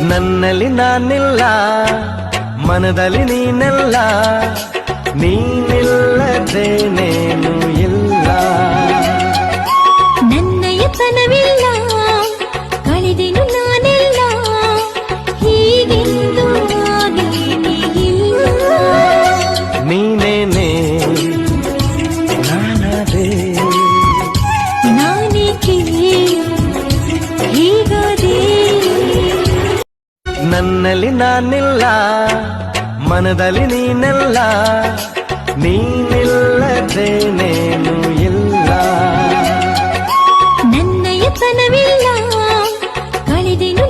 ನನ್ನಲ್ಲಿ ನಾನಿಲ್ಲ, ಮನದಲ್ಲಿ ನೀನೆಲ್ಲ, ನೀನಿಲ್ಲದೇನೇನು ಇಲ್ಲ. ನನ್ನಯತನವಿಲ್ಲ, ಕಳೆದೆನು ನಾನೆಲ್ಲ, ಹೀಗೆಂದು ಇಲ್ಲ. ನೀನೇನೆ ನಾನದೇ, ನಾನೇಕೆ ಹೀಗಾದೆ. ನನ್ನಲ್ಲಿ ನಾನಿಲ್ಲ, ಮನದಲ್ಲಿ ನೀನೆಲ್ಲ, ನೀನಿಲ್ಲದೇನೇನು ಇಲ್ಲ. ನನ್ನಯತನವಿಲ್ಲ, ಕಳೆದೆನು